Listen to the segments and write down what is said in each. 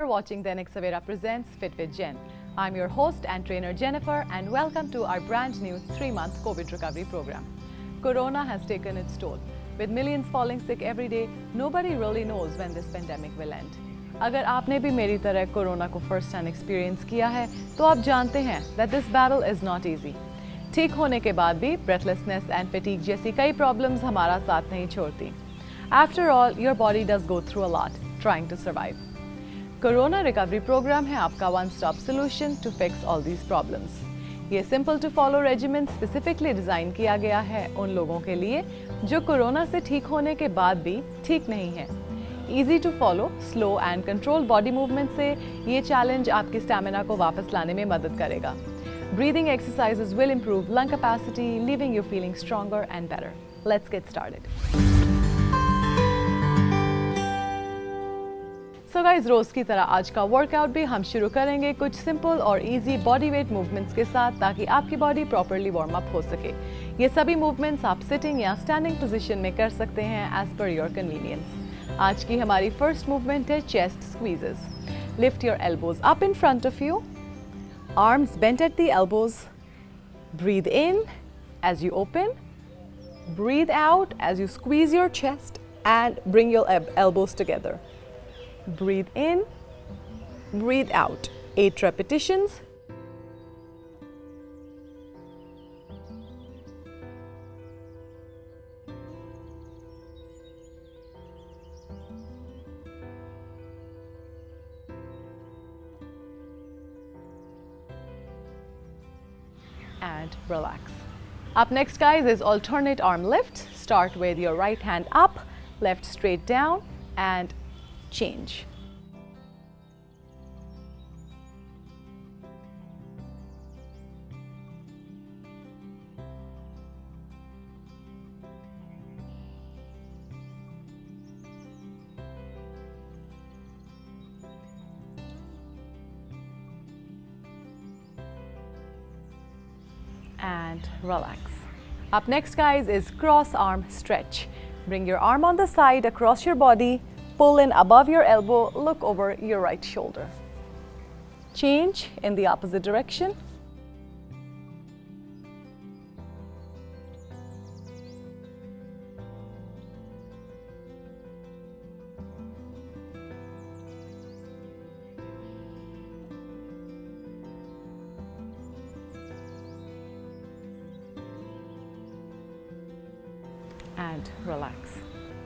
watching Dainik Savera Presents Fit with Jen. I'm your host and trainer Jennifer, and welcome to our brand new 3-month COVID recovery program. Corona has taken its toll. With millions falling sick every day, nobody really knows when this pandemic will end. अगर आपने भी मेरी तरह corona को first hand experience किया है तो आप जानते हैं that this battle is not easy. ठीक होने के बाद भी breathlessness and fatigue जैसी कई प्रॉब्लम्स हमारा साथ नहीं छोड़ती. After all, your body does go through a lot trying to survive. Corona recovery programme है आपका one stop solution to fix all these problems. ये simple to follow regimen specifically design किया गया है उन लोगों के लिए जो कोरोना से ठीक होने के बाद भी ठीक नहीं है. Easy to follow, slow and control body movement से ये चैलेंज आपकी स्टैमिना को वापस लाने में मदद करेगा. Breathing exercises will improve lung capacity, leaving you feeling stronger and better. Let's get started. So guys, रोज की तरह आज का वर्कआउट भी हम शुरू करेंगे कुछ सिंपल और इजी बॉडी वेट मूवमेंट्स के साथ ताकि आपकी बॉडी प्रॉपर्ली वार्म अप हो सके. ये सभी मूवमेंट्स आप सिटिंग या स्टैंडिंग पोजीशन में कर सकते हैं एज पर योर कन्वीनियंस. आज की हमारी फर्स्ट मूवमेंट है chest squeezes. Lift your elbows up in front of you, arms bent at the elbows. Breathe in as you open, breathe out as you squeeze your chest and bring your elbows together. Breathe in, breathe out. 8 repetitions. And relax. Up next, guys, is alternate arm lift. Start with your right hand up, left straight down, and change. And relax. Up next, guys, is cross arm stretch. Bring your arm on the side across your body, pull in above your elbow, look over your right shoulder. Change in the opposite direction. And relax.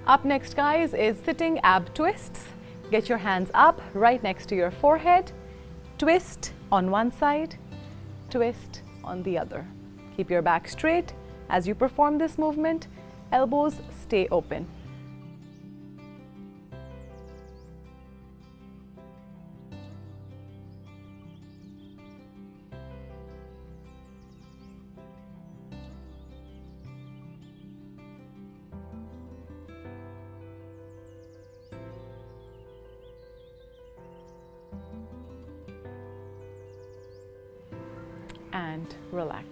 Up next, guys, is sitting ab twists. Get your hands up right next to your forehead. Twist on one side, twist on the other. Keep your back straight as you perform this movement. Elbows stay open. And relax.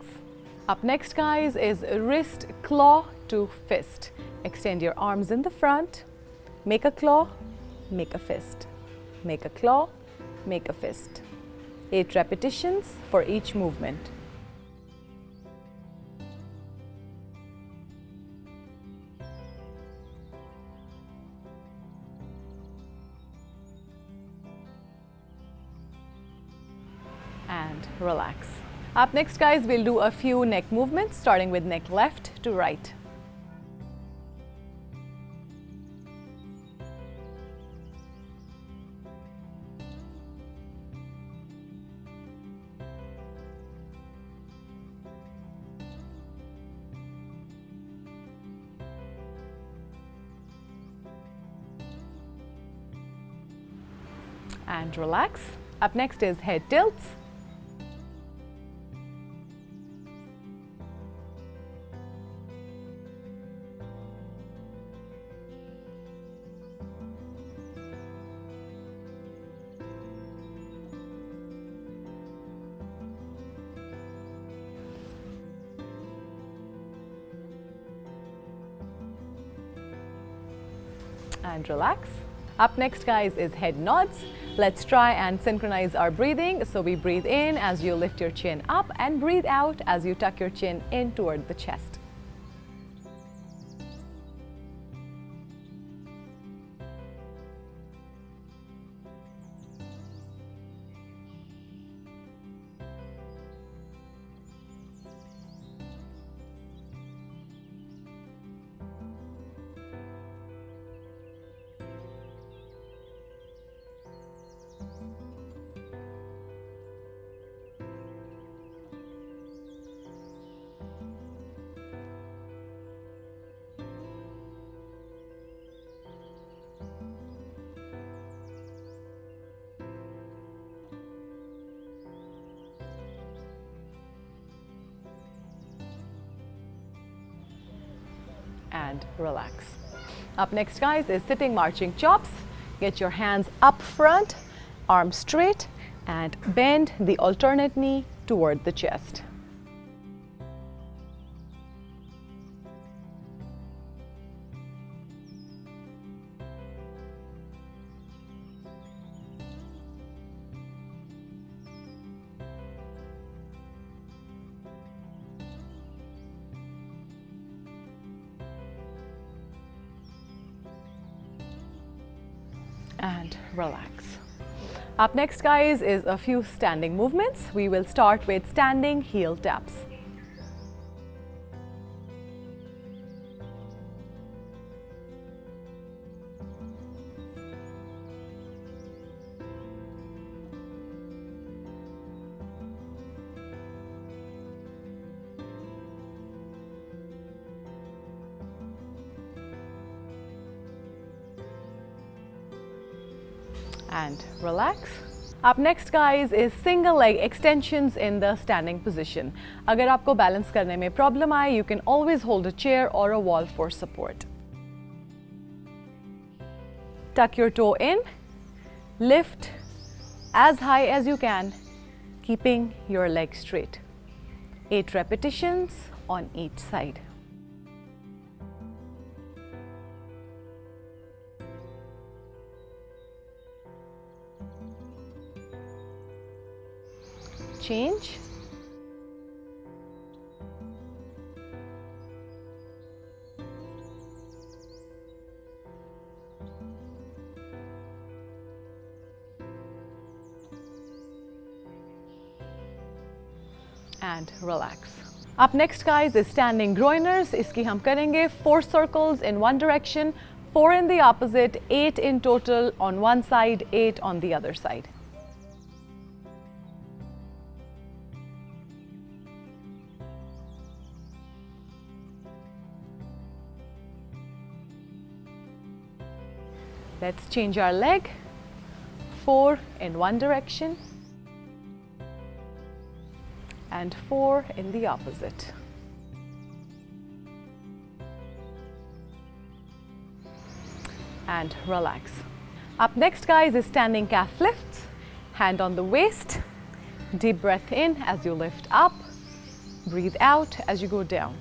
Up next, guys, is wrist claw to fist. Extend your arms in the front. Make a claw, make a fist. Make a claw, make a fist. 8 repetitions for each movement. And relax. Up next, guys, we'll do a few neck movements, starting with neck left to right. And relax. Up next is head tilts. And relax. Up next, guys, is head nods. Let's try and synchronize our breathing. So we breathe in as you lift your chin up and breathe out as you tuck your chin in toward the chest. And relax. Up next, guys, is sitting marching chops. Get your hands up front, arms straight, and bend the alternate knee toward the chest. And relax. Up next, guys, is a few standing movements. We will start with standing heel taps. And relax. Up next, guys, is single leg extensions in the standing position. अगर आपको balance करने में problem आए, you can always hold a chair or a wall for support. Tuck your toe in, lift as high as you can, keeping your leg straight. 8 repetitions on each side. Change. And relax. Up next, guys, is standing groiners. इसकी हम करेंगे 4 circles in one direction, 4 in the opposite, 8 in total on one side, 8 on the other side. Let's change our leg. 4 in one direction and 4 in the opposite. And relax. Up next, guys, is standing calf lifts. Hand on the waist. Deep breath in as you lift up. Breathe out as you go down.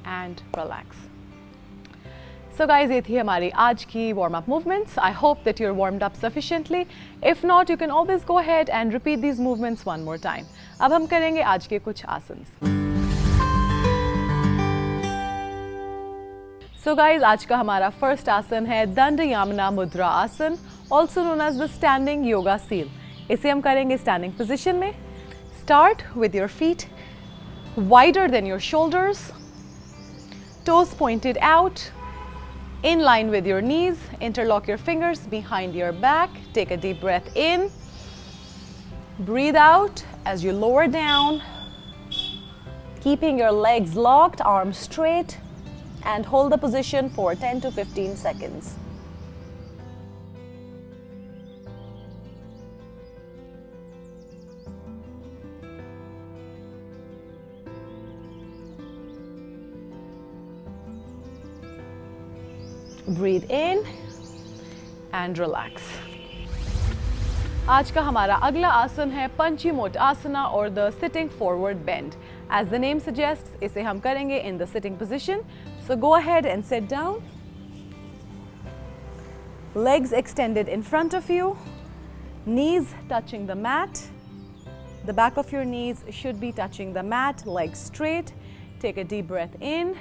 And relax. So guys, ये थी हमारी आज की warm-up movements. I hope that you're warmed up sufficiently. If not, you can always go ahead and repeat these movements one more time. अब हम करेंगे आज के कुछ आसन्स. So guys, आज का हमारा first आसन है दंडयामना मुद्रा आसन, also known as the standing yoga seal. इसे हम करेंगे standing position में. Start with your feet wider than your shoulders. Toes pointed out, in line with your knees. Interlock your fingers behind your back. Take a deep breath in. Breathe out as you lower down. Keeping your legs locked, arms straight, and hold the position for 10 to 15 seconds. Breathe in and relax. आज का हमारा अगला आसन है पंचीमोत्तासना और the sitting forward bend. As the name suggests, इसे हम करेंगे in the sitting position. So go ahead and sit down. Legs extended in front of you, knees touching the mat. The back of your knees should be touching the mat, legs straight. Take a deep breath in.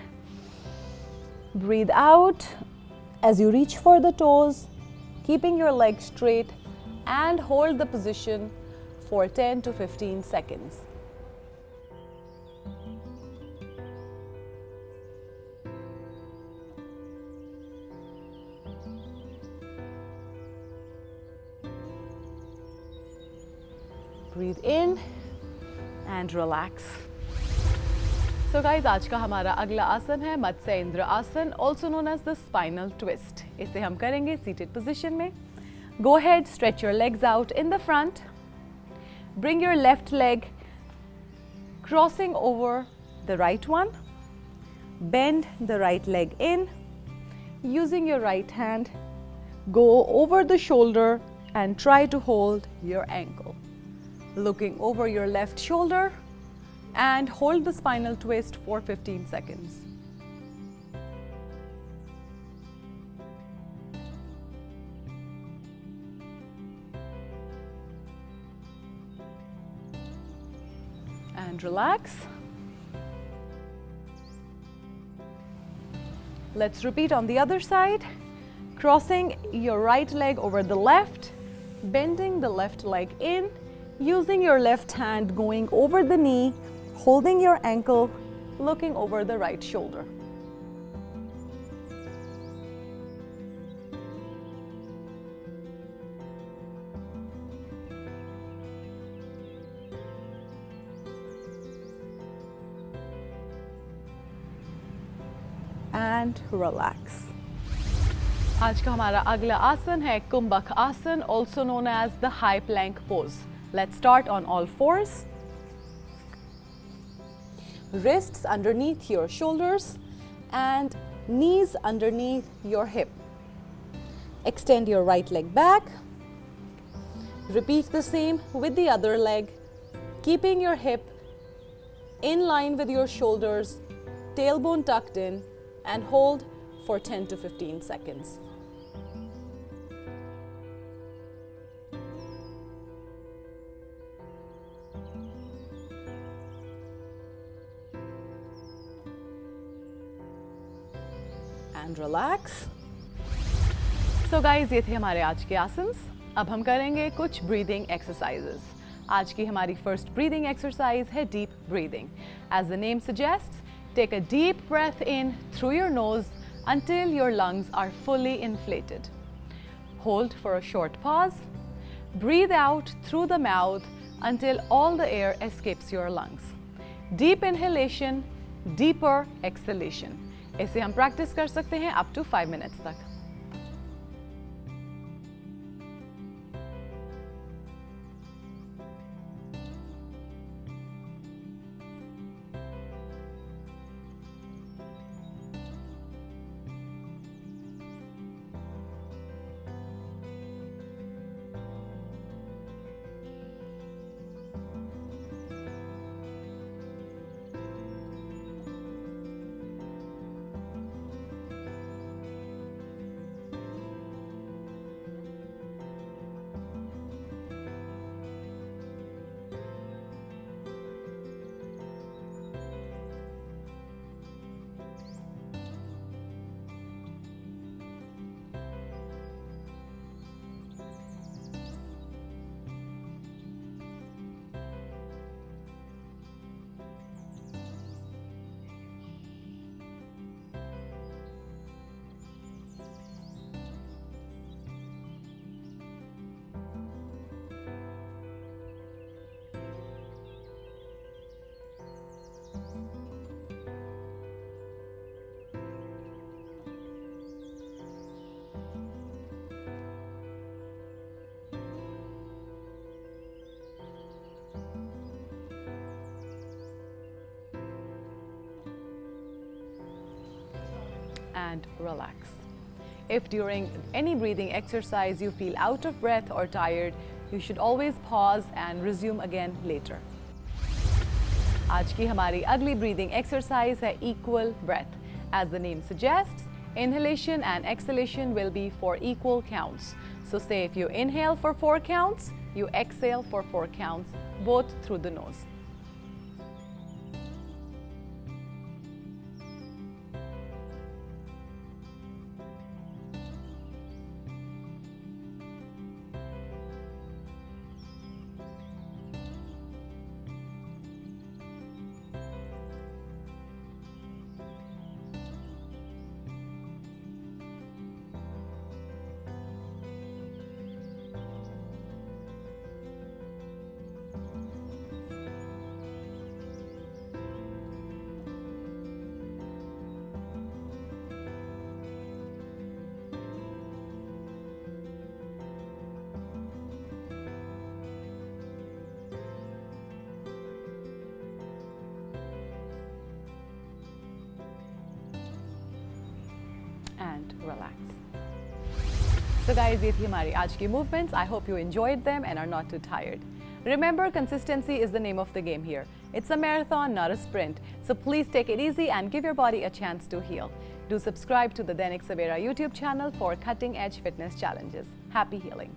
Breathe out as you reach for the toes, keeping your legs straight, and hold the position for 10 to 15 seconds. Breathe in and relax. So guys, आज का हमारा अगला आसन है मत्स्येंद्र आसन, also known as the spinal twist. इसे हम करेंगे seated position में. Go ahead, stretch your legs out in the front. Bring your left leg crossing over the right one. Bend the right leg in. Using your right hand, go over the shoulder and try to hold your ankle. Looking over your left shoulder and hold the spinal twist for 15 seconds. And relax. Let's repeat on the other side. Crossing your right leg over the left, bending the left leg in, using your left hand going over the knee, holding your ankle, looking over the right shoulder. And relax. आज का हमारा अगला आसन है कुंभक आसन, also known as the high plank pose. Let's start on all fours. Wrists underneath your shoulders and knees underneath your hip. Extend your right leg back. Repeat the same with the other leg, keeping your hip in line with your shoulders, tailbone tucked in, and hold for 10 to 15 seconds. And relax. So guys, ये थे हमारे आज के आसन्स. अब हम करेंगे कुछ breathing exercises. आज की हमारी first breathing exercise है deep breathing. As the name suggests, take a deep breath in through your nose until your lungs are fully inflated. Hold for a short pause. Breathe out through the mouth until all the air escapes your lungs. Deep inhalation, deeper exhalation. इसे हम practice कर सकते हैं up to 5 minutes तक. And relax. If during any breathing exercise you feel out of breath or tired, you should always pause and resume again later. आज की हमारी अगली breathing exercise है equal breath. As the name suggests, inhalation and exhalation will be for equal counts. So say if you inhale for 4 counts, you exhale for 4 counts, both through the nose. And relax. So guys, ये थी हमारी आज की movements. I hope you enjoyed them and are not too tired. Remember, consistency is the name of the game here. It's a marathon, not a sprint. So please take it easy and give your body a chance to heal. Do subscribe to the Dainik Savera YouTube channel for cutting-edge fitness challenges. Happy healing.